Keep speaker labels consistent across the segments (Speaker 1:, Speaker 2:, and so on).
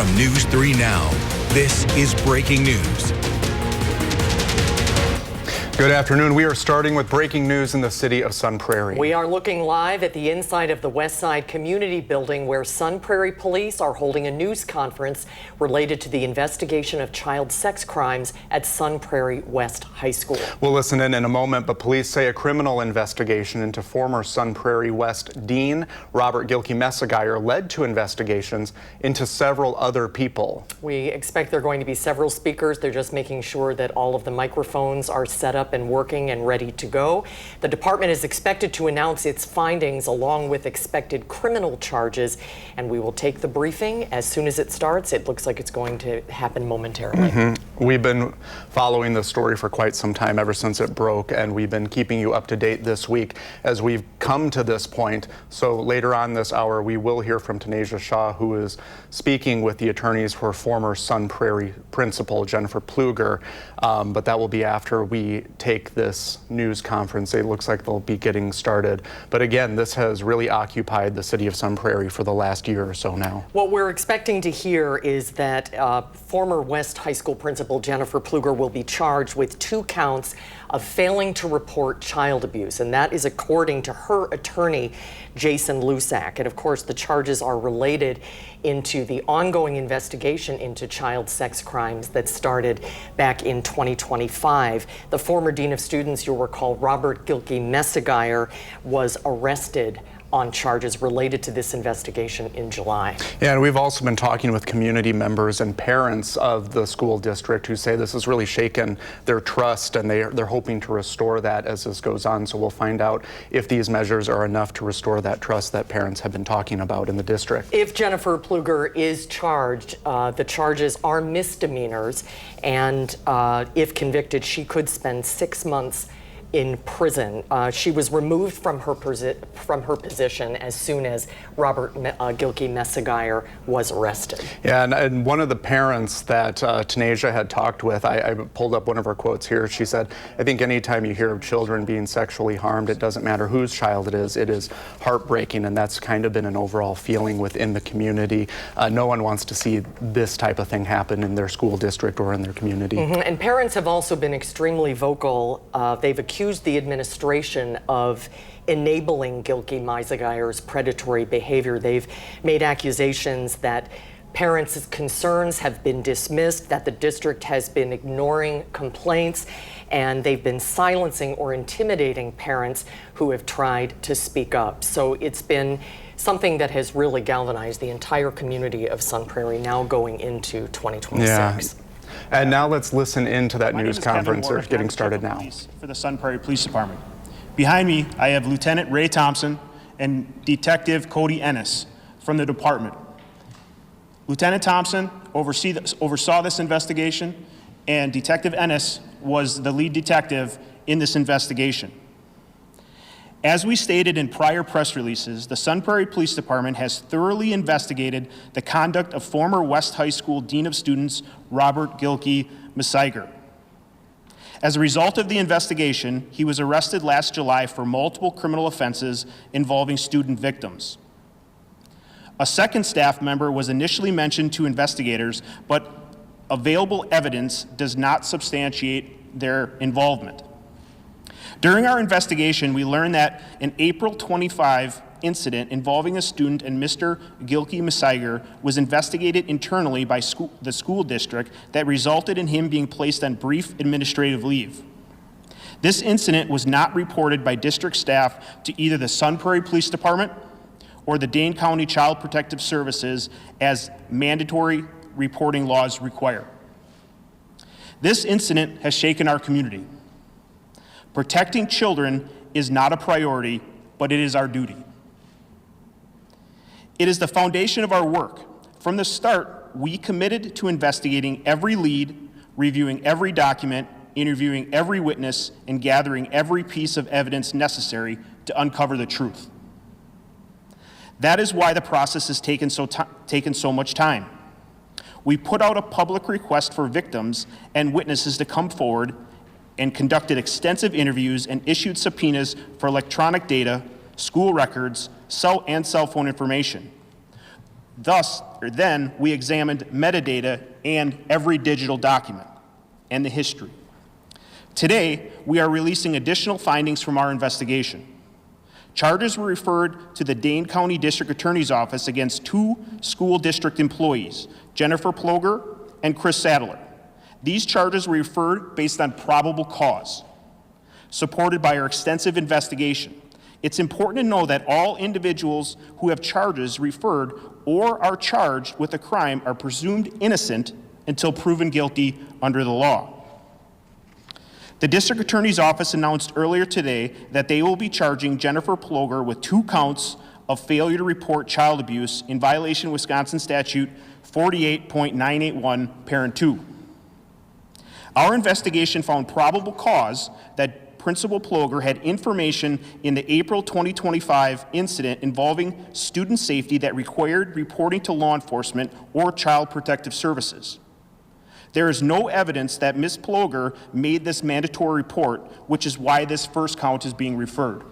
Speaker 1: From News 3 Now, this is breaking news.
Speaker 2: Good afternoon. We are starting with breaking news in the city of Sun Prairie.
Speaker 3: We are looking live at the inside of the West Side Community Building where Sun Prairie Police are holding a news conference related to the investigation of child sex crimes at Sun Prairie West High School.
Speaker 2: We'll listen in a moment, but police say a criminal investigation into former Sun Prairie West Dean Robert Gilkey-Messigeyer led to investigations into several other people.
Speaker 3: We expect there are going to be several speakers. They're just making sure that all of the microphones are set up and working and ready to go. The department is expected to announce its findings along with expected criminal charges, and we will take the briefing as soon as it starts. It looks like it's going to happen momentarily.
Speaker 2: We've been following this story for quite some time, ever since it broke, and we've been keeping you up to date this week as we've come to this point. So later on this hour, we will hear from Tanasia Shaw, who is speaking with the attorneys for former Sun Prairie principal Jennifer Pluger, but that will be after we take this news conference. It looks like they'll be getting started. But again, this has really occupied the city of Sun Prairie for the last year or so now.
Speaker 3: What we're expecting to hear is that former West High School principal Jennifer Pluger will be charged with 2 counts of failing to report child abuse, and that is according to her attorney, Jason Lusak. And of course, the charges are related into the ongoing investigation into child sex crimes that started back in 2025. The former Dean of Students, you'll recall, Robert Gilkey-Messigeyer, was arrested on charges related to this investigation in July.
Speaker 2: Yeah, and we've also been talking with community members and parents of the school district who say this has really shaken their trust, and they're hoping to restore that as this goes on. So we'll find out if these measures are enough to restore that trust that parents have been talking about in the district.
Speaker 3: If Jennifer Pluger is charged, the charges are misdemeanors, and if convicted, she could spend 6 months in prison. She was removed from her position as soon as Robert Gilkey-Messigeyer was arrested.
Speaker 2: Yeah, and one of the parents that Tanasia had talked with, I pulled up one of her quotes here. She said, "I think anytime you hear of children being sexually harmed, it doesn't matter whose child it is heartbreaking," and that's kind of been an overall feeling within the community. No one wants to see this type of thing happen in their school district or in their community.
Speaker 3: And parents have also been extremely vocal. They've accused the administration of enabling Gilkey-Messigeyer's predatory behavior. They've made accusations that parents' concerns have been dismissed, that the district has been ignoring complaints, and they've been silencing or intimidating parents who have tried to speak up. So it's been something that has really galvanized the entire community of Sun Prairie now going into 2026.
Speaker 2: Yeah. And now let's listen into that news conference. They're getting started now.
Speaker 4: For the Sun Prairie Police Department. Behind me, I have Lieutenant Ray Thompson and Detective Cody Ennis from the department. Lieutenant Thompson oversaw this investigation, and Detective Ennis was the lead detective in this investigation. As we stated in prior press releases, the Sun Prairie Police Department has thoroughly investigated the conduct of former West High School Dean of Students Robert Gilkey-Messigeyer. As a result of the investigation, he was arrested last July for multiple criminal offenses involving student victims. A second staff member was initially mentioned to investigators, but available evidence does not substantiate their involvement. During our investigation, we learned that an April 25 incident involving a student and Mr. Gilkey-Messigeyer was investigated internally by the school district that resulted in him being placed on brief administrative leave. This incident was not reported by district staff to either the Sun Prairie Police Department or the Dane County Child Protective Services as mandatory reporting laws require. This incident has shaken our community. Protecting children is not a priority, but it is our duty. It is the foundation of our work. From the start, we committed to investigating every lead, reviewing every document, interviewing every witness, and gathering every piece of evidence necessary to uncover the truth. That is why the process has taken so much time. We put out a public request for victims and witnesses to come forward and conducted extensive interviews and issued subpoenas for electronic data, school records, cell phone information. Then we examined metadata and every digital document and the history. Today, we are releasing additional findings from our investigation. Charges were referred to the Dane County District Attorney's Office against 2 school district employees, Jennifer Ploger and Chris Sadler. These charges were referred based on probable cause, supported by our extensive investigation. It's important to know that all individuals who have charges referred or are charged with a crime are presumed innocent until proven guilty under the law. The District Attorney's Office announced earlier today that they will be charging Jennifer Ploger with 2 counts of failure to report child abuse in violation of Wisconsin Statute 48.981, Parent 2. Our investigation found probable cause that Principal Ploger had information in the April 2025 incident involving student safety that required reporting to law enforcement or Child Protective Services. There is no evidence that Ms. Ploger made this mandatory report, which is why this first count is being referred.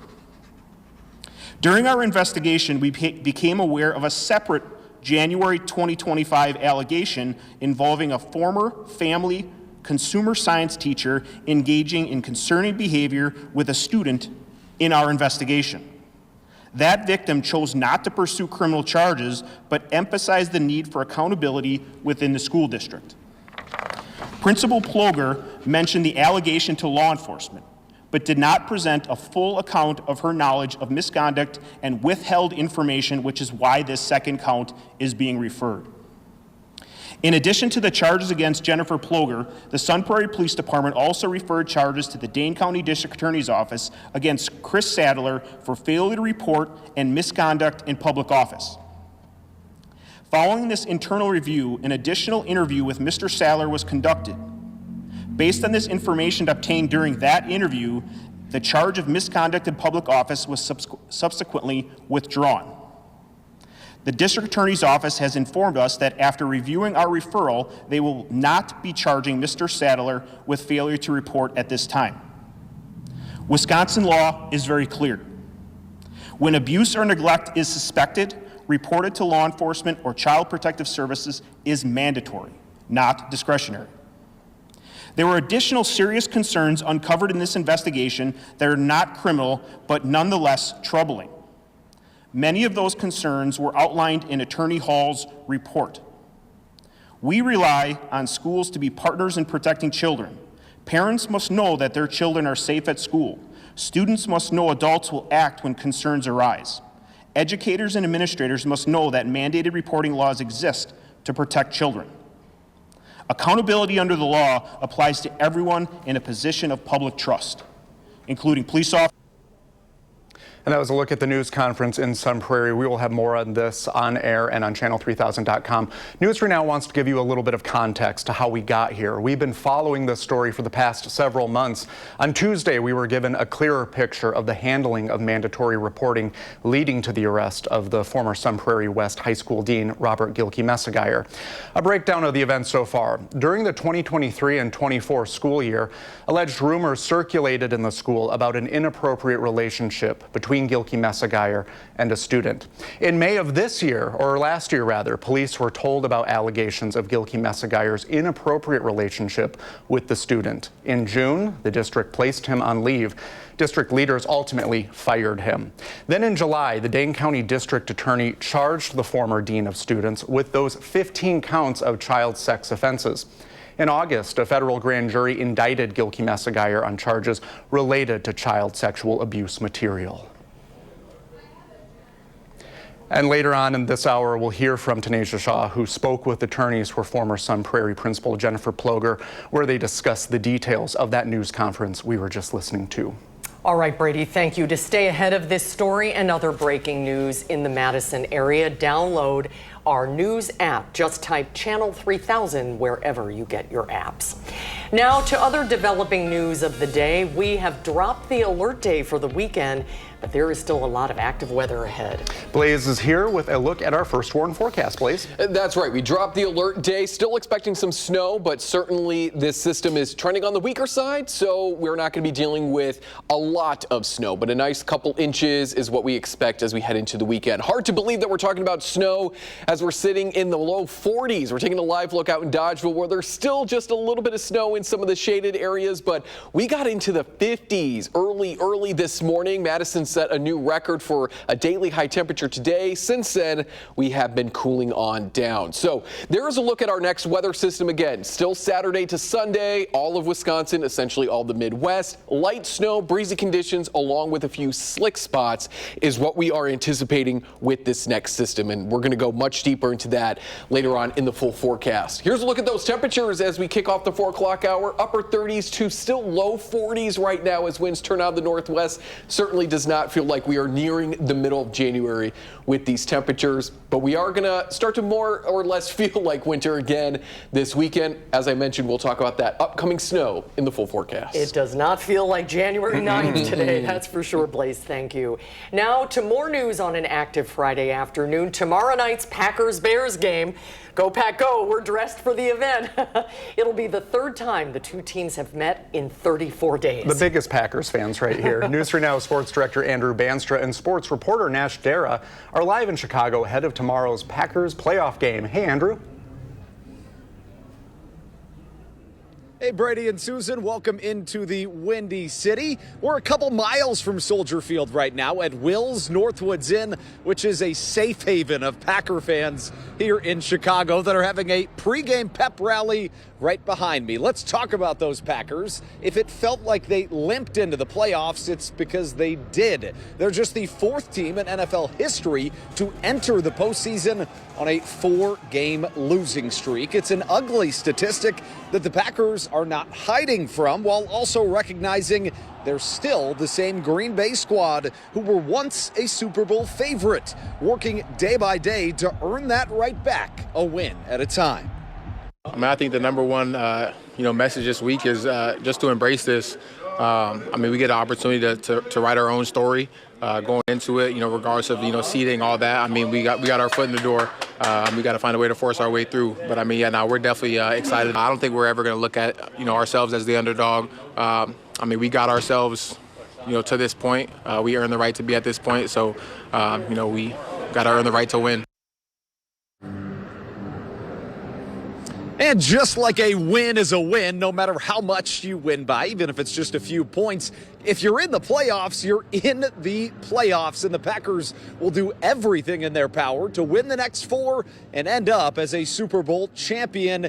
Speaker 4: During our investigation, we became aware of a separate January 2025 allegation involving a former family consumer science teacher engaging in concerning behavior with a student in our investigation. That victim chose not to pursue criminal charges, but emphasized the need for accountability within the school district. Principal Ploger mentioned the allegation to law enforcement, but did not present a full account of her knowledge of misconduct and withheld information, which is why this second count is being referred. In addition to the charges against Jennifer Ploger, the Sun Prairie Police Department also referred charges to the Dane County District Attorney's Office against Chris Sadler for failure to report and misconduct in public office. Following this internal review, an additional interview with Mr. Sadler was conducted. Based on this information obtained during that interview, the charge of misconduct in public office was subsequently withdrawn. The District Attorney's Office has informed us that after reviewing our referral, they will not be charging Mr. Sadler with failure to report at this time. Wisconsin law is very clear. When abuse or neglect is suspected, reported to law enforcement or Child Protective Services is mandatory, not discretionary. There were additional serious concerns uncovered in this investigation that are not criminal, but nonetheless troubling. Many of those concerns were outlined in Attorney Hall's report. We rely on schools to be partners in protecting children. Parents must know that their children are safe at school. Students must know adults will act when concerns arise. Educators and administrators must know that mandated reporting laws exist to protect children. Accountability under the law applies to everyone in a position of public trust, including police officers.
Speaker 2: And that was a look at the news conference in Sun Prairie. We will have more on this on air and on channel3000.com. News for Now wants to give you a little bit of context to how we got here. We've been following this story for the past several months. On Tuesday, we were given a clearer picture of the handling of mandatory reporting leading to the arrest of the former Sun Prairie West High School Dean, Robert Gilkey-Messigeyer. A breakdown of the events so far. During the 2023 and 24 school year, alleged rumors circulated in the school about an inappropriate relationship between Gilkey-Messigeyer and a student. In May of this year, or last year rather, police were told about allegations of Gilkey-Messigeyer's inappropriate relationship with the student. In June, the district placed him on leave. District leaders ultimately fired him. Then in July, the Dane County District Attorney charged the former dean of students with those 15 counts of child sex offenses. In August, a federal grand jury indicted Gilkey-Messigeyer on charges related to child sexual abuse material. And later on in this hour, we'll hear from Tanisha Shaw, who spoke with attorneys for former Sun Prairie Principal Jennifer Ploger, where they discussed the details of that news conference we were just listening to.
Speaker 3: All right, Brady, thank you. To stay ahead of this story and other breaking news in the Madison area, download our news app. Just type Channel 3000 wherever you get your apps. Now to other developing news of the day. We have dropped the alert day for the weekend but there is still a lot of active weather ahead.
Speaker 2: Blaze is here with a look at our first warn forecast. Blaze?
Speaker 5: That's right. We dropped the alert day. Still expecting some snow, but certainly this system is trending on the weaker side, so we're not going to be dealing with a lot of snow, but a nice couple inches is what we expect as we head into the weekend. Hard to believe that we're talking about snow as we're sitting in the low 40s. We're taking a live look out in Dodgeville where there's still just a little bit of snow in some of the shaded areas, but we got into the 50s early this morning. Madison set a new record for a daily high temperature today. Since then, we have been cooling on down. So there's a look at our next weather system again. Still Saturday to Sunday, all of Wisconsin, essentially all the Midwest. Light snow, breezy conditions, along with a few slick spots is what we are anticipating with this next system. And we're going to go much deeper into that later on in the full forecast. Here's a look at those temperatures as we kick off the 4 o'clock hour. Upper 30s to still low 40s right now as winds turn out of the northwest. Certainly does not feel like we are nearing the middle of January with these temperatures, but we are going to start to more or less feel like winter again this weekend. As I mentioned, we'll talk about that upcoming snow in the full forecast.
Speaker 3: It does not feel like January 9th today, that's for sure, Blaze. Thank you. Now to more news on an active Friday afternoon. Tomorrow night's Packers-Bears game. Go Pack Go, we're dressed for the event. It'll be the third time the two teams have met in 34 days.
Speaker 2: The biggest Packers fans right here. News 3 Now sports director Andrew Banstra and sports reporter Nash Dara are live in Chicago ahead of tomorrow's Packers playoff game. Hey, Andrew.
Speaker 6: Hey, Brady and Susan, welcome into the Windy City. We're a couple miles from Soldier Field right now at Will's Northwoods Inn, which is a safe haven of Packer fans here in Chicago that are having a pregame pep rally right behind me. Let's talk about those Packers. If it felt like they limped into the playoffs, it's because they did. They're just the fourth team in NFL history to enter the postseason on a 4-game losing streak. It's an ugly statistic that the Packers are not hiding from, while also recognizing they're still the same Green Bay squad who were once a Super Bowl favorite, working day by day to earn that right back, a win at a time.
Speaker 7: I mean, I think the number one, message this week is just to embrace this. We get an opportunity to write our own story going into it, regardless of, seeding, all that. I mean, we got our foot in the door. We got to find a way to force our way through. But, we're definitely excited. I don't think we're ever going to look at, ourselves as the underdog. We got ourselves, to this point. We earned the right to be at this point. So, we got to earn the right to win.
Speaker 6: And just like a win is a win, no matter how much you win by, even if it's just a few points, if you're in the playoffs, you're in the playoffs, and the Packers will do everything in their power to win the next 4 and end up as a Super Bowl champion,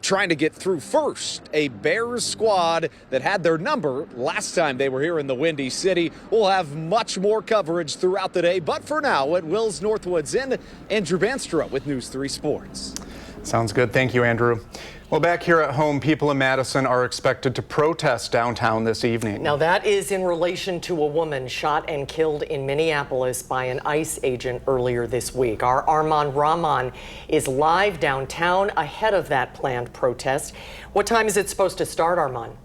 Speaker 6: trying to get through first. A Bears squad that had their number last time they were here in the Windy City. We'll have much more coverage throughout the day, but for now, at Will's Northwoods Inn, Andrew Banstra with News 3 Sports.
Speaker 2: Sounds good. Thank you, Andrew. Well, back here at home, people in Madison are expected to protest downtown this evening.
Speaker 3: Now, that is in relation to a woman shot and killed in Minneapolis by an ICE agent earlier this week. Our Armand Rahman is live downtown ahead of that planned protest. What time is it supposed to start, Armand?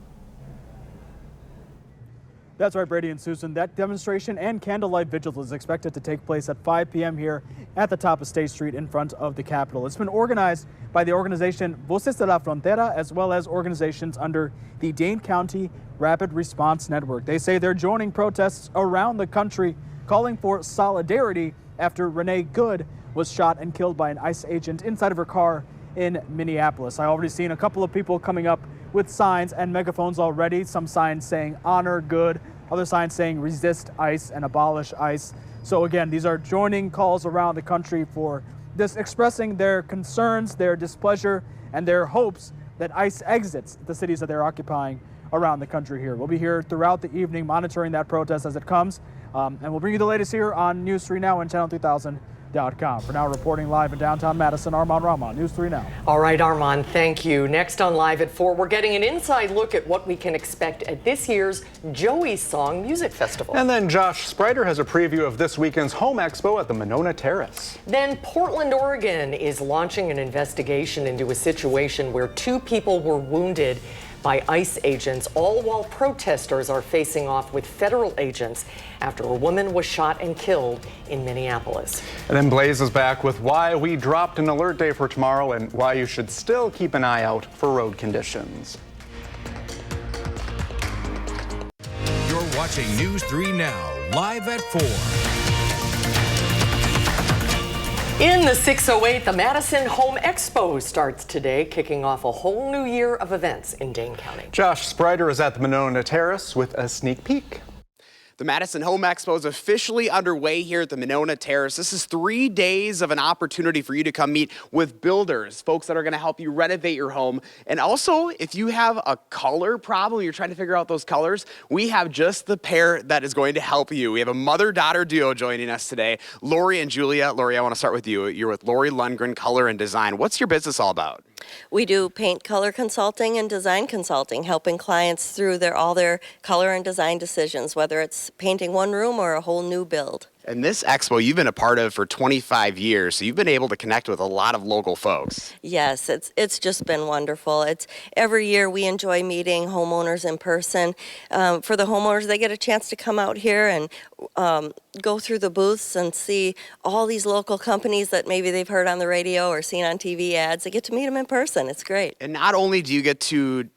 Speaker 8: That's right, Brady and Susan. That demonstration and candlelight vigil is expected to take place at 5 p.m. here at the top of State Street in front of the Capitol. It's been organized by the organization Voces de la Frontera, as well as organizations under the Dane County Rapid Response Network. They say they're joining protests around the country calling for solidarity after Renee Good was shot and killed by an ICE agent inside of her car in Minneapolis. I already seen a couple of people coming up with signs and megaphones already. Some signs saying honor Good, other signs saying resist ICE and abolish ICE. So again, these are joining calls around the country for this, expressing their concerns, their displeasure, and their hopes that ICE exits the cities that they're occupying around the country here. We'll be here throughout the evening monitoring that protest as it comes, and we'll bring you the latest here on News 3 Now and Channel3000.com. For now, reporting live in downtown Madison, Armand Rahman, News 3 Now.
Speaker 3: All right, Armand, thank you. Next on Live at 4, we're getting an inside look at what we can expect at this year's Joey's Song Music Festival.
Speaker 2: And then Josh Sprider has a preview of this weekend's Home Expo at the Monona Terrace.
Speaker 3: Then Portland, Oregon is launching an investigation into a situation where 2 people were wounded by ICE agents, all while protesters are facing off with federal agents after a woman was shot and killed in Minneapolis.
Speaker 2: And then Blaze is back with why we dropped an alert day for tomorrow and why you should still keep an eye out for road conditions.
Speaker 1: You're watching News 3 Now, live at 4.
Speaker 3: In the 608, the Madison Home Expo starts today, kicking off a whole new year of events in Dane County.
Speaker 2: Josh Sprider is at the Monona Terrace with a sneak peek.
Speaker 9: The Madison Home Expo is officially underway here at the Monona Terrace. This is 3 days of an opportunity for you to come meet with builders, folks that are going to help you renovate your home. And also, if you have a color problem, you're trying to figure out those colors, we have just the pair that is going to help you. We have a mother-daughter duo joining us today, Lori and Julia. Lori, I want to start with you. You're with Lori Lundgren Color and Design. What's your business all about?
Speaker 10: We do paint color consulting and design consulting, helping clients through all their color and design decisions, whether it's painting one room or a whole new build.
Speaker 9: And this expo you've been a part of for 25 years, so you've been able to connect with a lot of local folks.
Speaker 10: Yes, it's just been wonderful. It's every year we enjoy meeting homeowners in person. For the homeowners, they get a chance to come out here and go through the booths and see all these local companies that maybe they've heard on the radio or seen on TV ads. They get to meet them in person. It's great.
Speaker 9: And not only do you get to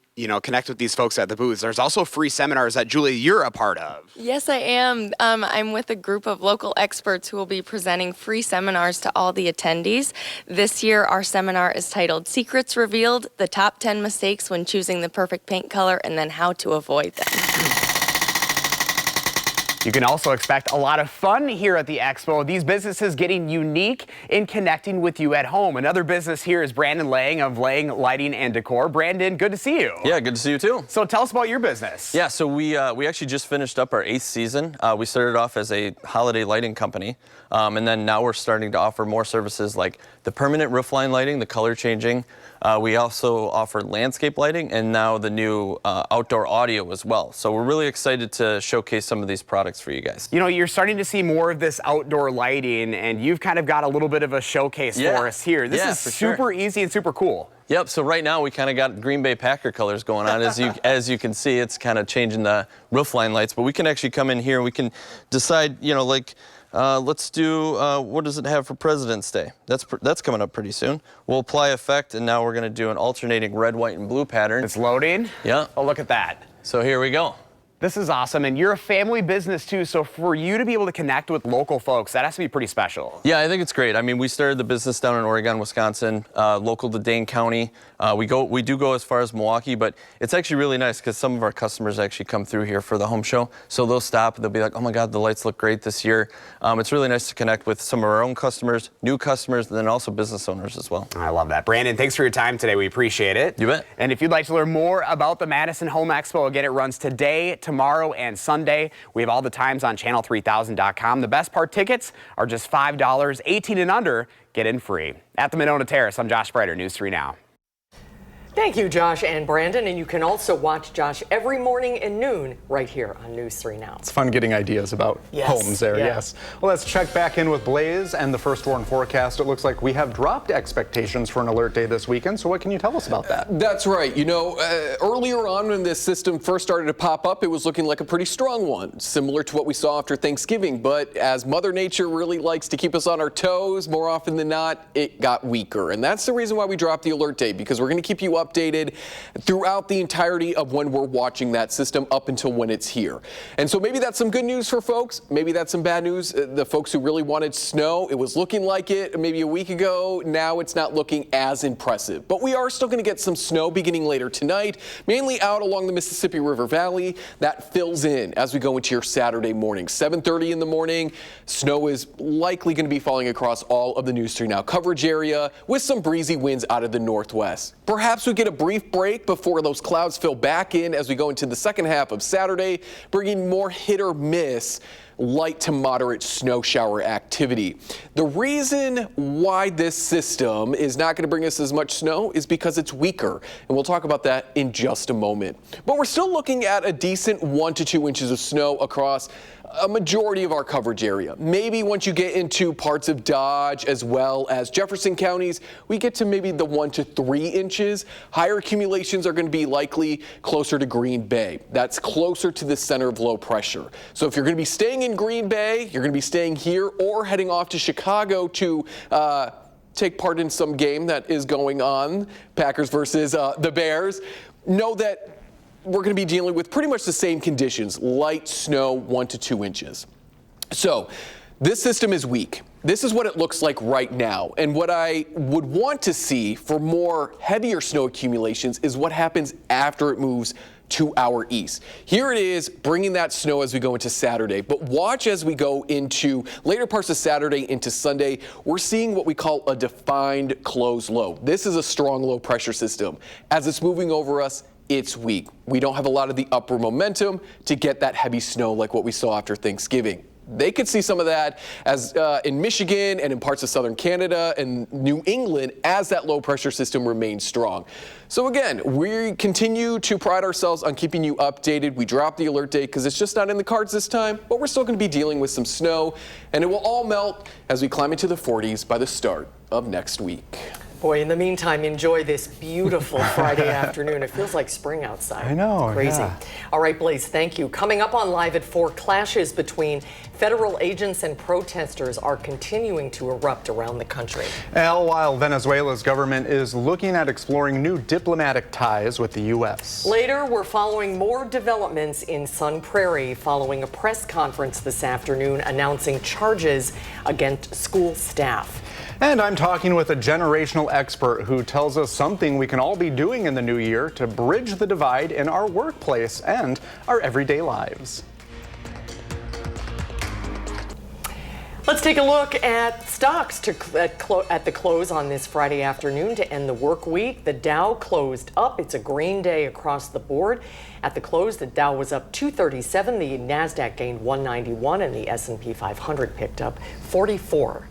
Speaker 9: connect with these folks at the booths, there's also free seminars that, Julia, you're a part of.
Speaker 11: Yes, I am. I'm with a group of local experts who will be presenting free seminars to all the attendees. This year, our seminar is titled Secrets Revealed, the Top 10 Mistakes When Choosing the Perfect Paint Color and then How to Avoid Them.
Speaker 9: You can also expect a lot of fun here at the Expo. These businesses getting unique in connecting with you at home. Another business here is Brandon Lang of Lang Lighting and Decor. Brandon, good to see you.
Speaker 12: Yeah, good to see you too.
Speaker 9: So tell us about your business.
Speaker 12: Yeah, so we actually just finished up our 8th season. We started off as a holiday lighting company, and then now we're starting to offer more services like the permanent roof line lighting, the color changing. We also offer landscape lighting and now the new outdoor audio as well. So we're really excited to showcase some of these products for you guys.
Speaker 9: You know, you're starting to see more of this outdoor lighting, and you've kind of got a little bit of a showcase for us here. This is super easy and super cool.
Speaker 12: Yep, so right now we kind of got Green Bay Packer colors going on. As you can see, it's kind of changing the roofline lights, but we can actually come in here and we can decide, let's do, what does it have for President's Day? That's coming up pretty soon. We'll apply effect, and now we're going to do an alternating red, white, and blue pattern.
Speaker 9: It's loading?
Speaker 12: Yeah.
Speaker 9: Oh, look at that.
Speaker 12: So here we go.
Speaker 9: This is awesome, and you're a family business too, so for you to be able to connect with local folks, that has to be pretty special.
Speaker 12: Yeah, I think it's great. I mean, we started the business down in Oregon, Wisconsin, local to Dane County. We do go as far as Milwaukee, but it's actually really nice because some of our customers actually come through here for the home show, so they'll stop, they'll be like, oh my God, the lights look great this year. It's really nice to connect with some of our own customers, new customers, and then also business owners as well.
Speaker 9: I love that. Brandon, thanks for your time today. We appreciate it.
Speaker 12: You bet.
Speaker 9: And if you'd like to learn more about the Madison Home Expo, again, it runs today, tomorrow, and Sunday. We have all the times on channel3000.com. The best part, tickets are just $5. 18 and under, get in free. At the Monona Terrace, I'm Josh Sprider, News 3 Now.
Speaker 3: Thank you, Josh and Brandon. And you can also watch Josh every morning and noon right here on News 3 Now.
Speaker 2: It's fun getting ideas about homes there, yes. Well, let's check back in with Blaze and the first warn forecast. It looks like we have dropped expectations for an alert day this weekend. So what can you tell us about that?
Speaker 5: That's right. Earlier on when this system first started to pop up, it was looking like a pretty strong one, similar to what we saw after Thanksgiving. But as Mother Nature really likes to keep us on our toes, more often than not, it got weaker. And that's the reason why we dropped the alert day, because we're going to keep you updated throughout the entirety of when we're watching that system up until when it's here. And so maybe that's some good news for folks. Maybe that's some bad news. The folks who really wanted snow, it was looking like it maybe a week ago. Now it's not looking as impressive. But we are still going to get some snow beginning later tonight, mainly out along the Mississippi River Valley. That fills in as we go into your Saturday morning. 7:30 in the morning, snow is likely going to be falling across all of the News 3 Now coverage area with some breezy winds out of the northwest. Perhaps we get a brief break before those clouds fill back in as we go into the second half of Saturday, bringing more hit or miss light to moderate snow shower activity. The reason why this system is not going to bring us as much snow is because it's weaker, and we'll talk about that in just a moment. But we're still looking at a decent 1 to 2 inches of snow across a majority of our coverage area. Maybe once you get into parts of Dodge as well as Jefferson counties, we get to maybe the 1 to 3 inches. Higher accumulations are going to be likely closer to Green Bay. That's closer to the center of low pressure. So if you're going to be staying in Green Bay, you're going to be staying here or heading off to Chicago to take part in some game that is going on, Packers versus the Bears, know that we're going to be dealing with pretty much the same conditions, light snow, 1 to 2 inches. So this system is weak. This is what it looks like right now. And what I would want to see for more heavier snow accumulations is what happens after it moves to our east. Here it is bringing that snow as we go into Saturday, but watch as we go into later parts of Saturday into Sunday. We're seeing what we call a defined closed low. This is a strong low pressure system. As it's moving over us, it's weak. We don't have a lot of the upward momentum to get that heavy snow like what we saw after Thanksgiving. They could see some of that as in Michigan and in parts of southern Canada and New England as that low pressure system remains strong. So again, we continue to pride ourselves on keeping you updated. We dropped the alert date because it's just not in the cards this time, but we're still going to be dealing with some snow, and it will all melt as we climb into the 40s by the start of next week.
Speaker 3: Boy, in the meantime, enjoy this beautiful Friday afternoon. It feels like spring outside.
Speaker 2: I know,
Speaker 3: it's crazy.
Speaker 2: yeah.
Speaker 3: All right, Blaze, thank you. Coming up on Live at 4, clashes between federal agents and protesters are continuing to erupt around the country.
Speaker 2: While Venezuela's government is looking at exploring new diplomatic ties with the U.S.
Speaker 3: Later, we're following more developments in Sun Prairie following a press conference this afternoon announcing charges against school staff.
Speaker 2: And I'm talking with a generational expert who tells us something we can all be doing in the new year to bridge the divide in our workplace and our everyday lives.
Speaker 3: Let's take a look at stocks at the close on this Friday afternoon to end the work week. The Dow closed up. It's a green day across the board. At the close, the Dow was up 237, the NASDAQ gained 191, and the S&P 500 picked up 44.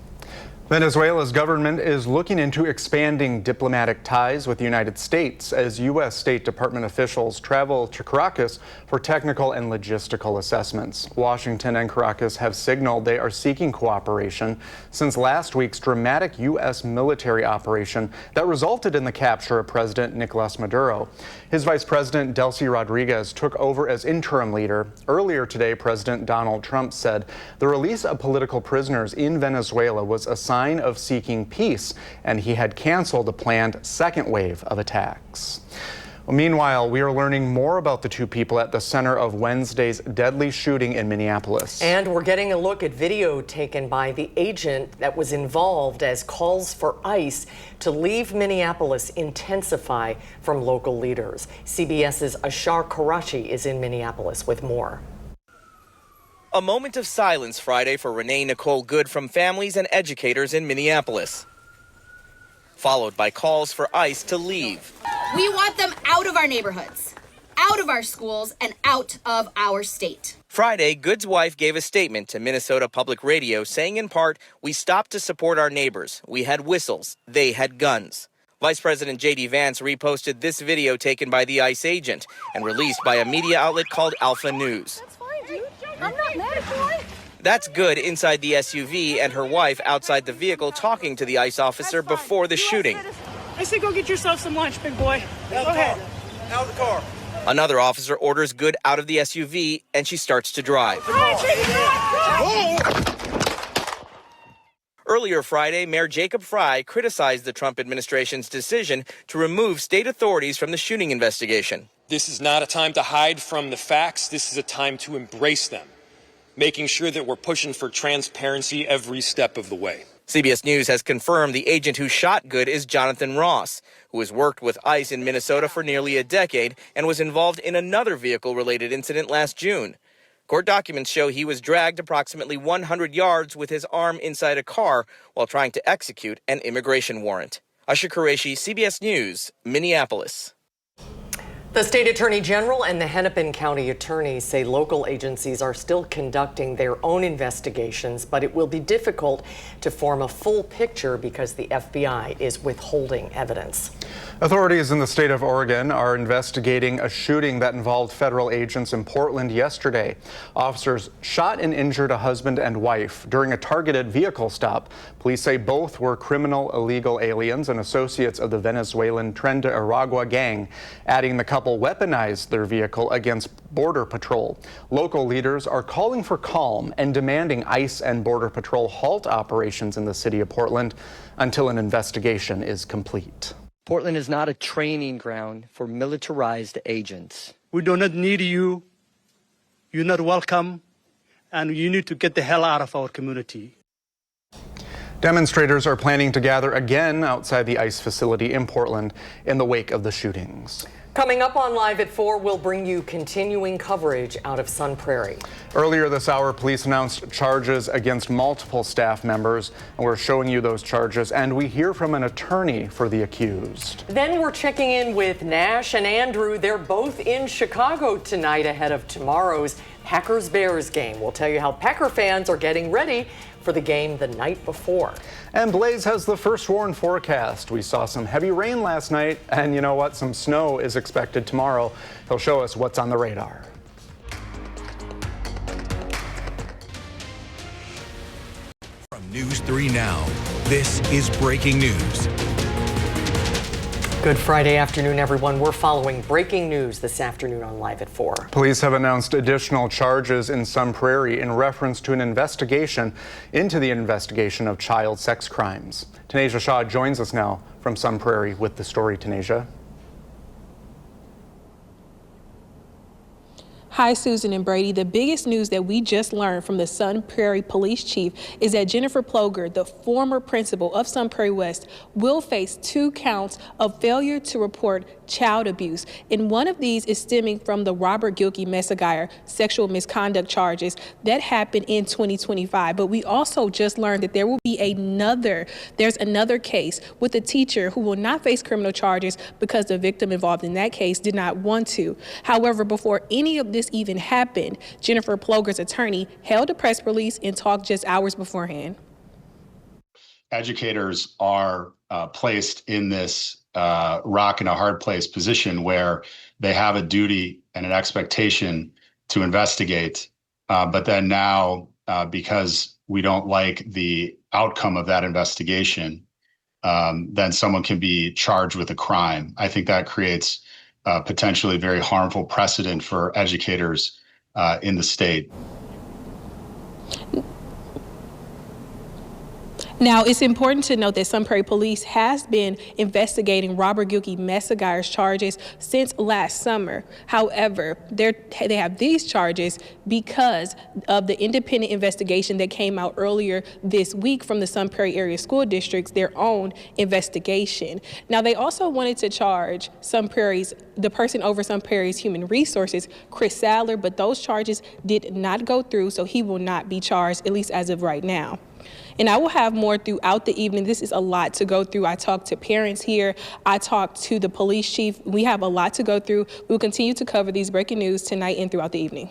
Speaker 2: Venezuela's government is looking into expanding diplomatic ties with the United States as U.S. State Department officials travel to Caracas for technical and logistical assessments. Washington and Caracas have signaled they are seeking cooperation since last week's dramatic U.S. military operation that resulted in the capture of President Nicolas Maduro. His Vice President Delcy Rodriguez took over as interim leader. Earlier today, President Donald Trump said the release of political prisoners in Venezuela was a sign of seeking peace, and he had canceled a planned second wave of attacks. Well, meanwhile, we are learning more about the two people at the center of Wednesday's deadly shooting in Minneapolis.
Speaker 3: And we're getting a look at video taken by the agent that was involved as calls for ICE to leave Minneapolis intensify from local leaders. CBS's Ashar Karachi is in Minneapolis with more.
Speaker 13: A moment of silence Friday for Renee Nicole Good from families and educators in Minneapolis, followed by calls for ICE to leave.
Speaker 14: We want them out of our neighborhoods, out of our schools, and out of our state.
Speaker 13: Friday, Good's wife gave a statement to Minnesota Public Radio saying in part, "We stopped to support our neighbors. We had whistles. They had guns." Vice President J.D. Vance reposted this video taken by the ICE agent and released by a media outlet called Alpha News.
Speaker 14: I'm not mad at you.
Speaker 13: That's Good inside the SUV and her wife outside the vehicle talking to the ICE officer before the shooting.
Speaker 15: I say go get yourself some lunch, big boy. Go ahead.
Speaker 13: Out of the car. Another officer orders Good out of the SUV and she starts to drive. Earlier Friday, Mayor Jacob Frey criticized the Trump administration's decision to remove state authorities from the shooting investigation.
Speaker 16: This is not a time to hide from the facts. This is a time to embrace them, making sure that we're pushing for transparency every step of the way.
Speaker 13: CBS News has confirmed the agent who shot Good is Jonathan Ross, who has worked with ICE in Minnesota for nearly a decade and was involved in another vehicle-related incident last June. Court documents show he was dragged approximately 100 yards with his arm inside a car while trying to execute an immigration warrant. Ashar Qureshi, CBS News, Minneapolis.
Speaker 3: The state attorney general and the Hennepin County attorney say local agencies are still conducting their own investigations, but it will be difficult to form a full picture because the FBI is withholding evidence.
Speaker 2: Authorities in the state of Oregon are investigating a shooting that involved federal agents in Portland yesterday. Officers shot and injured a husband and wife during a targeted vehicle stop. Police say both were criminal illegal aliens and associates of the Venezuelan Tren de Aragua gang, adding the couple weaponized their vehicle against Border Patrol. Local leaders are calling for calm and demanding ICE and Border Patrol halt operations in the city of Portland until an investigation is complete.
Speaker 17: Portland is not a training ground for militarized agents.
Speaker 18: We do not need you. You're not welcome, and you need to get the hell out of our community.
Speaker 2: Demonstrators are planning to gather again outside the ICE facility in Portland in the wake of the shootings.
Speaker 3: Coming up on Live at 4, we'll bring you continuing coverage out of Sun Prairie.
Speaker 2: Earlier this hour, police announced charges against multiple staff members, and we're showing you those charges, and we hear from an attorney for the accused.
Speaker 3: Then we're checking in with Nash and Andrew. They're both in Chicago tonight ahead of tomorrow's Packers-Bears game. We'll tell you how Packer fans are getting ready for the game the night before.
Speaker 2: And Blaze has the first warn forecast. We saw some heavy rain last night, and you know what? Some snow is expected tomorrow. He'll show us what's on the radar.
Speaker 1: From News 3 Now, this is breaking news.
Speaker 3: Good Friday afternoon, everyone. We're following breaking news this afternoon on Live at 4.
Speaker 2: Police have announced additional charges in Sun Prairie in reference to an investigation into the investigation of child sex crimes. Tanisha Shaw joins us now from Sun Prairie with the story. Tanisha.
Speaker 19: Hi, Susan and Brady. The biggest news that we just learned from the Sun Prairie Police Chief is that Jennifer Ploger, the former principal of Sun Prairie West, will face 2 counts of failure to report child abuse. And one of these is stemming from the Robert Gilkey Messiah sexual misconduct charges that happened in 2025. But we also just learned that there will be there's another case with a teacher who will not face criminal charges because the victim involved in that case did not want to. However, before any of this even happened, Jennifer Ploger's attorney held a press release and talked just hours beforehand.
Speaker 20: Educators are placed in this rock and a hard place position where they have a duty and an expectation to investigate, but then now because we don't like the outcome of that investigation, then someone can be charged with a crime. I think that creates potentially very harmful precedent for educators in the state.
Speaker 19: Now, it's important to note that Sun Prairie Police has been investigating Robert Gilkey Messiah's charges since last summer. However, they have these charges because of the independent investigation that came out earlier this week from the Sun Prairie Area School District's their own investigation. Now, they also wanted to charge the person over Sun Prairie's Human Resources, Chris Sadler, but those charges did not go through, so he will not be charged, at least as of right now. And I will have more throughout the evening. This is a lot to go through. I talked to parents here. I talked to the police chief. We have a lot to go through. We will continue to cover these breaking news tonight and throughout the evening.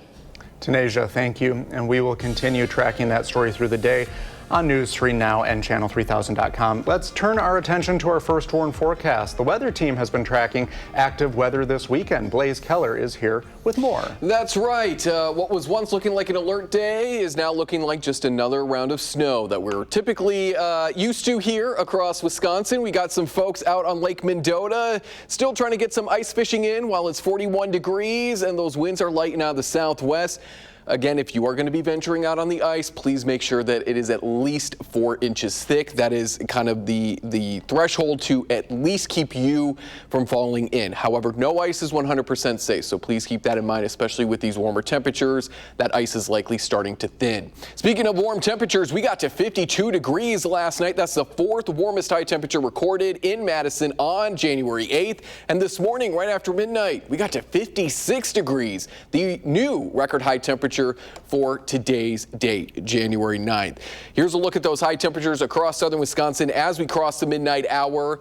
Speaker 2: Tanisha, thank you. And we will continue tracking that story through the day on News 3 Now and Channel3000.com. Let's turn our attention to our first warn forecast. The weather team has been tracking active weather this weekend. Blaze Keller is here with more.
Speaker 5: That's right. What was once looking like an alert day is now looking like just another round of snow that we're typically used to here across Wisconsin. We got some folks out on Lake Mendota still trying to get some ice fishing in while it's 41 degrees and those winds are lighting out of the southwest. Again, if you are going to be venturing out on the ice, please make sure that it is at least 4 inches thick. That is kind of the threshold to at least keep you from falling in. However, no ice is 100% safe, so please keep that in mind, especially with these warmer temperatures. That ice is likely starting to thin. Speaking of warm temperatures, we got to 52 degrees last night. That's the 4th warmest high temperature recorded in Madison on January 8th. And this morning, right after midnight, we got to 56 degrees, the new record high temperature for today's date, January 9th. Here's a look at those high temperatures across southern Wisconsin as we cross the midnight hour.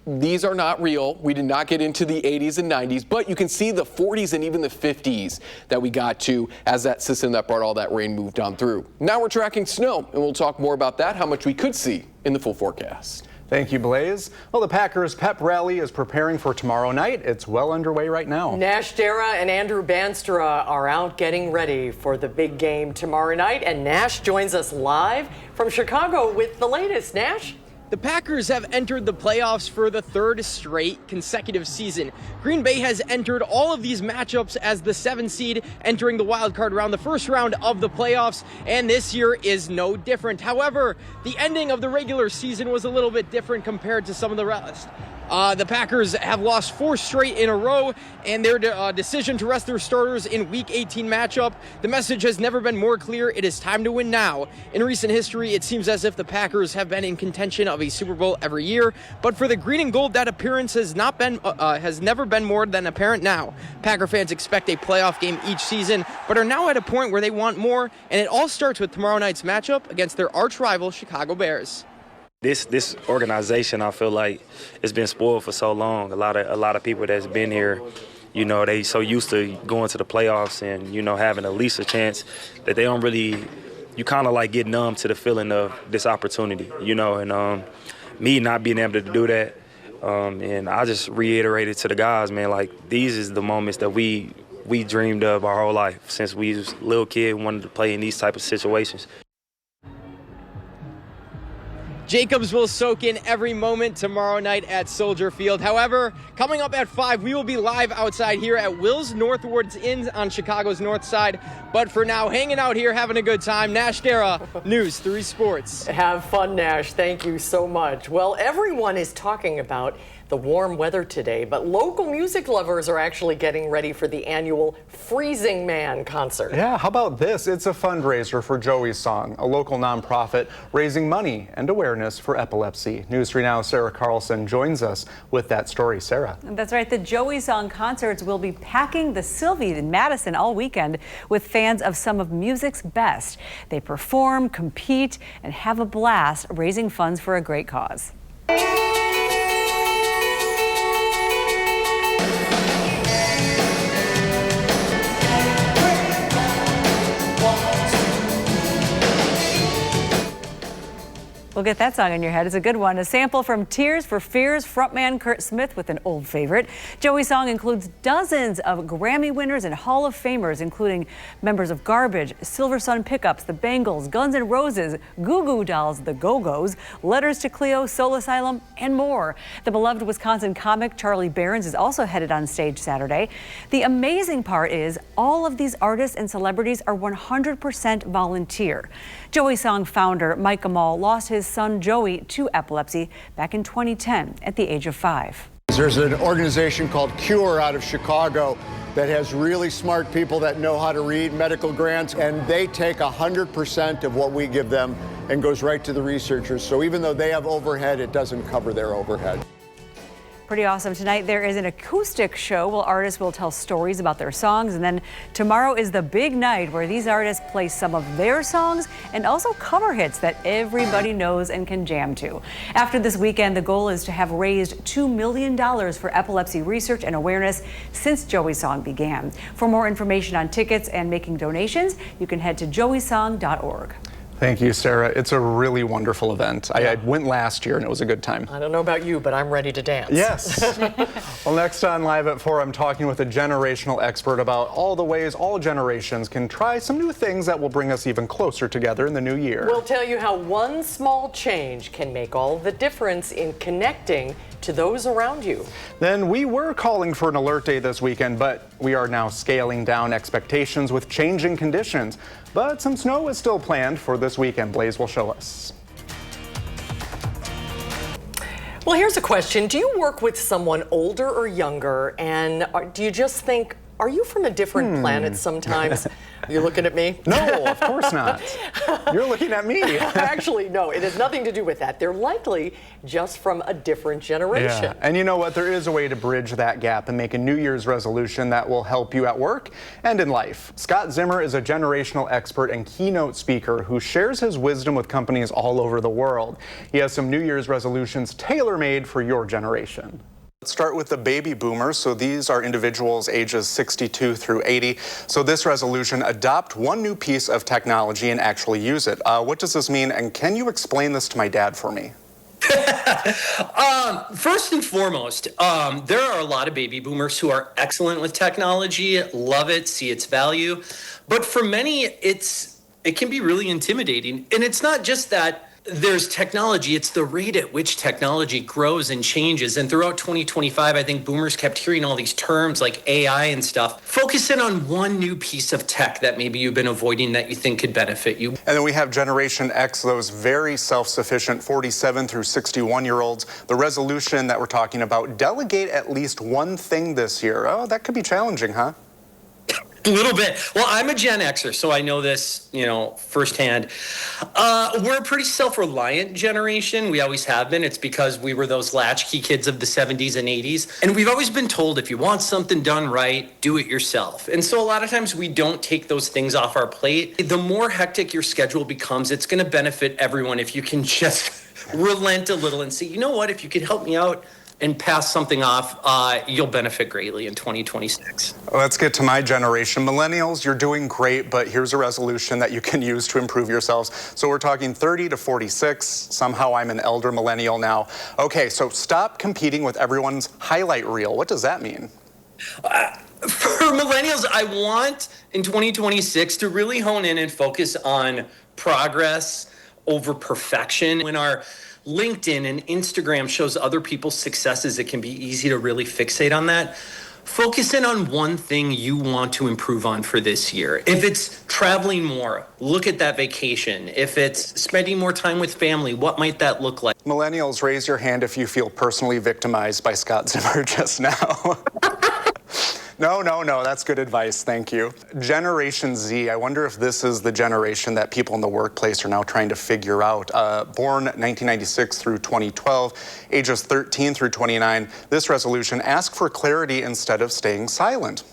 Speaker 5: these are not real. We did not get into the 80s and 90s, but you can see the 40s and even the 50s that we got to as that system that brought all that rain moved on through. Now we're tracking snow, and we'll talk more about that, how much we could see in the full forecast.
Speaker 2: Thank you, Blaze. Well, the Packers pep rally is preparing for tomorrow night. It's well underway right now.
Speaker 3: Nash Dara and Andrew Banstra are out getting ready for the big game tomorrow night, and Nash joins us live from Chicago with the latest. Nash?
Speaker 21: The Packers have entered the playoffs for the third straight consecutive season. Green Bay has entered all of these matchups as the 7 seed entering the wild card round, the first round of the playoffs, and this year is no different. However, the ending of the regular season was a little bit different compared to some of the rest. The Packers have lost 4 straight in a row, and their decision to rest their starters in Week 18 matchup, the message has never been more clear. It is time to win now. In recent history, it seems as if the Packers have been in contention of a Super Bowl every year, but for the green and gold, that appearance has never been more than apparent now. Packer fans expect a playoff game each season, but are now at a point where they want more, and it all starts with tomorrow night's matchup against their arch rival, Chicago Bears.
Speaker 22: This organization, I feel like, has been spoiled for so long. A lot of people that's been here, you know, they so used to going to the playoffs and, you know, having at least a chance that they don't really, you kind of like get numb to the feeling of this opportunity, you know, and me not being able to do that. And I just reiterated to the guys, man, like, these is the moments that we dreamed of our whole life since we was a little kid, wanted to play in these type of situations.
Speaker 21: Jacobs will soak in every moment tomorrow night at Soldier Field. However, coming up at 5, we will be live outside here at Will's Northwoods Inn on Chicago's north side. But for now, hanging out here, having a good time. Nash Dara, News 3 Sports.
Speaker 3: Have fun, Nash. Thank you so much. Well, everyone is talking about the warm weather today, but local music lovers are actually getting ready for the annual Freezing Man concert.
Speaker 2: Yeah, how about this? It's a fundraiser for Joey Song, a local nonprofit raising money and awareness for epilepsy. News 3 Now's Sarah Carlson joins us with that story. Sarah.
Speaker 23: That's right. The Joey Song concerts will be packing the Sylvie in Madison all weekend with fans of some of music's best. They perform, compete, and have a blast raising funds for a great cause. We'll get that song in your head. It's a good one. A sample from Tears for Fears frontman Kurt Smith with an old favorite. Joey's song includes dozens of Grammy winners and Hall of Famers, including members of Garbage, Silver Sun Pickups, The Bangles, Guns N' Roses, Goo Goo Dolls, The Go-Go's, Letters to Cleo, Soul Asylum, and more. The beloved Wisconsin comic Charlie Berens is also headed on stage Saturday. The amazing part is all of these artists and celebrities are 100% volunteer. Joey Song founder Mike Amal lost his son Joey to epilepsy back in 2010 at the age of 5.
Speaker 24: There's an organization called Cure out of Chicago that has really smart people that know how to read medical grants, and they take 100% of what we give them and goes right to the researchers. So even though they have overhead, it doesn't cover their overhead.
Speaker 23: Pretty awesome. Tonight there is an acoustic show where artists will tell stories about their songs, and then tomorrow is the big night where these artists play some of their songs and also cover hits that everybody knows and can jam to. After this weekend, the goal is to have raised $2 million for epilepsy research and awareness since Joey's Song began. For more information on tickets and making donations, you can head to joeysong.org.
Speaker 2: Thank you, Sarah. It's a really wonderful event. I went last year and it was a good time.
Speaker 3: I don't know about you, but I'm ready to dance.
Speaker 2: Yes. Well, next on Live at 4, I'm talking with a generational expert about all the ways all generations can try some new things that will bring us even closer together in the new year.
Speaker 3: We'll tell you how one small change can make all the difference in connecting to those around you.
Speaker 2: Then we were calling for an alert day this weekend, but we are now scaling down expectations with changing conditions. But some snow is still planned for this weekend. Blaze will show us.
Speaker 3: Well, here's a question. Do you work with someone older or younger, and do you just think, Are you from a different planet sometimes? You're looking at me?
Speaker 2: No, of course not. You're looking at me.
Speaker 3: Actually, no, it has nothing to do with that. They're likely just from a different generation.
Speaker 2: Yeah. And you know what? There is a way to bridge that gap and make a New Year's resolution that will help you at work and in life. Scott Zimmer is a generational expert and keynote speaker who shares his wisdom with companies all over the world. He has some New Year's resolutions tailor-made for your generation. Let's start with the baby boomers. So these are individuals ages 62 through 80. So this resolution, adopt one new piece of technology and actually use it. What does this mean? And can you explain this to my dad for me?
Speaker 4: First and foremost, there are a lot of baby boomers who are excellent with technology, love it, see its value. But for many, it can be really intimidating. And it's not just that there's technology, it's the rate at which technology grows and changes. And throughout 2025, I think boomers kept hearing all these terms like AI and stuff. Focus in on one new piece of tech that maybe you've been avoiding that you think could benefit you.
Speaker 2: And then we have Generation X, those very self-sufficient 47 through 61-year-olds. The resolution that we're talking about, delegate at least one thing this year. Oh, that could be challenging, huh?
Speaker 4: A little bit. Well, I'm a Gen Xer, so I know this, firsthand. We're a pretty self-reliant generation. We always have been. It's because we were those latchkey kids of the 70s and 80s. And we've always been told if you want something done right, do it yourself. And so a lot of times we don't take those things off our plate. The more hectic your schedule becomes, it's going to benefit everyone if you can just relent a little and say, you know what, if you could help me out and pass something off, you'll benefit greatly in 2026.
Speaker 2: Let's get to my generation. Millennials, you're doing great, but here's a resolution that you can use to improve yourselves. So we're talking 30 to 46. Somehow I'm an elder millennial now. Okay, so stop competing with everyone's highlight reel. What does that mean?
Speaker 4: For millennials, I want in 2026 to really hone in and focus on progress over perfection. When our LinkedIn and Instagram shows other people's successes, it can be easy to really fixate on that. Focus in on one thing you want to improve on for this year. If it's traveling more, look at that vacation. If it's spending more time with family, what might that look like?
Speaker 2: Millennials, raise your hand if you feel personally victimized by Scott Zimmer just now. No, that's good advice, thank you. Generation Z, I wonder if this is the generation that people in the workplace are now trying to figure out. Born 1996 through 2012, ages 13 through 29, this resolution, ask for clarity instead of staying silent.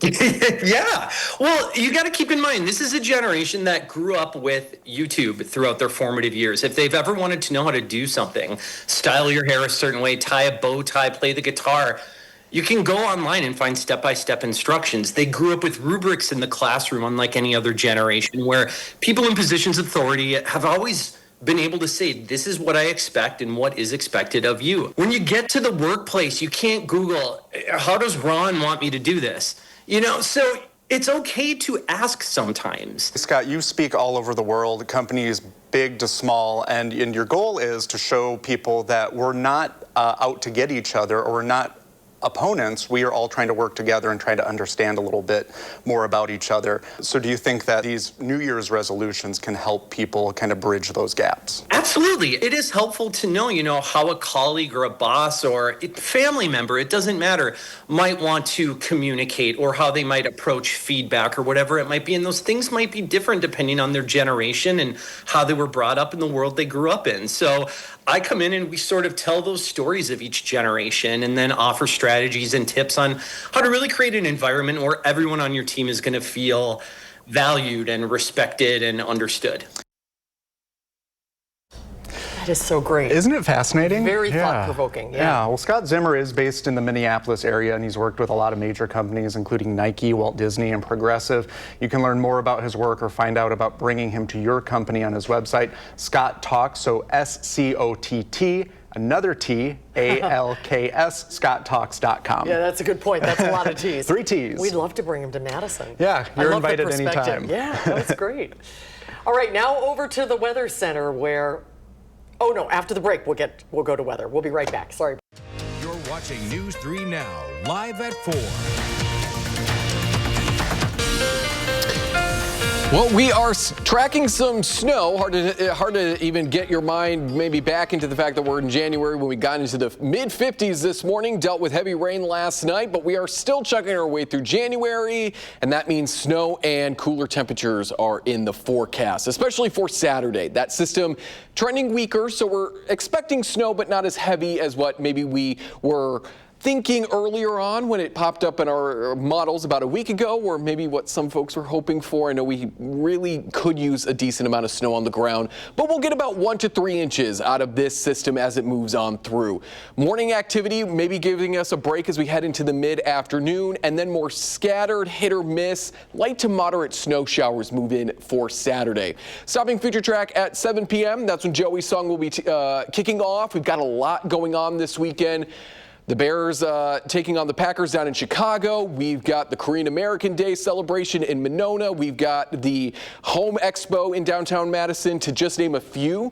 Speaker 4: Yeah, well, you got to keep in mind, this is a generation that grew up with YouTube throughout their formative years. If they've ever wanted to know how to do something, style your hair a certain way, tie a bow tie, play the guitar, you can go online and find step-by-step instructions. They grew up with rubrics in the classroom, unlike any other generation, where people in positions of authority have always been able to say, this is what I expect and what is expected of you. When you get to the workplace, you can't Google, how does Ron want me to do this? So it's okay to ask sometimes.
Speaker 2: Scott, you speak all over the world, companies big to small, and your goal is to show people that we're not out to get each other, or we're not opponents. We are all trying to work together and trying to understand a little bit more about each other. So do you think that these New Year's resolutions can help people kind of bridge those gaps?
Speaker 4: Absolutely. It is helpful to know, how a colleague or a boss or a family member, it doesn't matter, might want to communicate, or how they might approach feedback or whatever it might be. And those things might be different depending on their generation and how they were brought up in the world they grew up in. So I come in and we sort of tell those stories of each generation and then offer strategies and tips on how to really create an environment where everyone on your team is going to feel valued and respected and understood.
Speaker 3: That is so great.
Speaker 2: Isn't it fascinating?
Speaker 3: Very thought-provoking.
Speaker 2: Yeah, well, Scott Zimmer is based in the Minneapolis area, and he's worked with a lot of major companies, including Nike, Walt Disney, and Progressive. You can learn more about his work or find out about bringing him to your company on his website, Scott Talks, so SCOTT, another T, ALKS, ScottTalks.com.
Speaker 3: Yeah, that's a good point. That's a lot of T's.
Speaker 2: 3 T's.
Speaker 3: We'd love to bring him to Madison.
Speaker 2: Yeah, you're
Speaker 3: I love
Speaker 2: invited
Speaker 3: the perspective.
Speaker 2: anytime.
Speaker 3: Yeah, that's great. All right, now over to the Weather Center where, oh no, after the break we'll go to weather. We'll be right back. Sorry.
Speaker 1: You're watching News 3 Now, live at 4.
Speaker 5: Well, we are tracking some snow. Hard to even get your mind maybe back into the fact that we're in January when we got into the mid-50s this morning, dealt with heavy rain last night, but we are still chugging our way through January, and that means snow and cooler temperatures are in the forecast, especially for Saturday. That system trending weaker, so we're expecting snow, but not as heavy as what maybe we were thinking earlier on when it popped up in our models about a week ago, or maybe what some folks were hoping for. I know we really could use a decent amount of snow on the ground, but we'll get about 1 to 3 inches out of this system as it moves on through. Morning activity maybe giving us a break as we head into the mid-afternoon, and then more scattered hit or miss, light to moderate snow showers move in for Saturday. Stopping Future Track at 7 p.m. That's when Joey's song will be kicking off. We've got a lot going on this weekend. The Bears taking on the Packers down in Chicago. We've got the Korean American Day celebration in Monona. We've got the Home Expo in downtown Madison, to just name a few.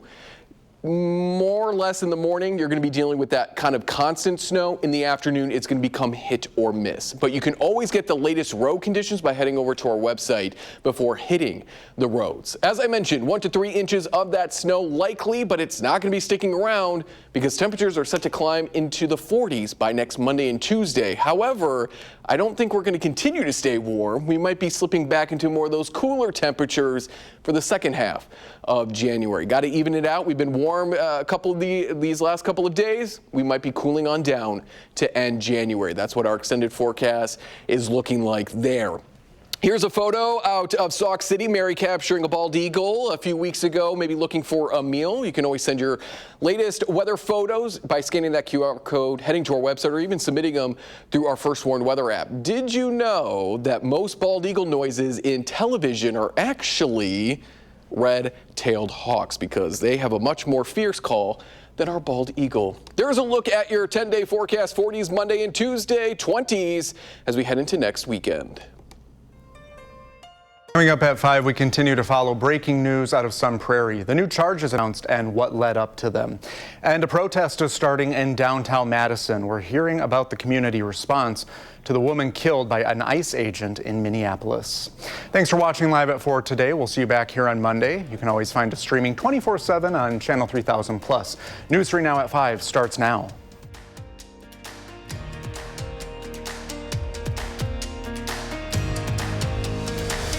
Speaker 5: More or less in the morning, you're going to be dealing with that kind of constant snow. In the afternoon, it's going to become hit or miss. But you can always get the latest road conditions by heading over to our website before hitting the roads. As I mentioned, 1 to 3 inches of that snow likely, but it's not going to be sticking around because temperatures are set to climb into the 40s by next Monday and Tuesday. However, I don't think we're going to continue to stay warm. We might be slipping back into more of those cooler temperatures for the second half of January. Got to even it out. We've been warm a couple of these last couple of days. We might be cooling on down to end January. That's what our extended forecast is looking like there. Here's a photo out of Sauk City. Mary capturing a bald eagle a few weeks ago, maybe looking for a meal. You can always send your latest weather photos by scanning that QR code, heading to our website, or even submitting them through our First Warn weather app. Did you know that most bald eagle noises in television are actually red-tailed hawks, because they have a much more fierce call than our bald eagle? There's a look at your 10-day forecast. 40s Monday and Tuesday, 20s as we head into next weekend.
Speaker 2: Coming up at 5, we continue to follow breaking news out of Sun Prairie. The new charges announced and what led up to them. And a protest is starting in downtown Madison. We're hearing about the community response to the woman killed by an ICE agent in Minneapolis. Thanks for watching Live at 4 today. We'll see you back here on Monday. You can always find us streaming 24/7 on Channel 3000+. News 3 Now at 5 starts now.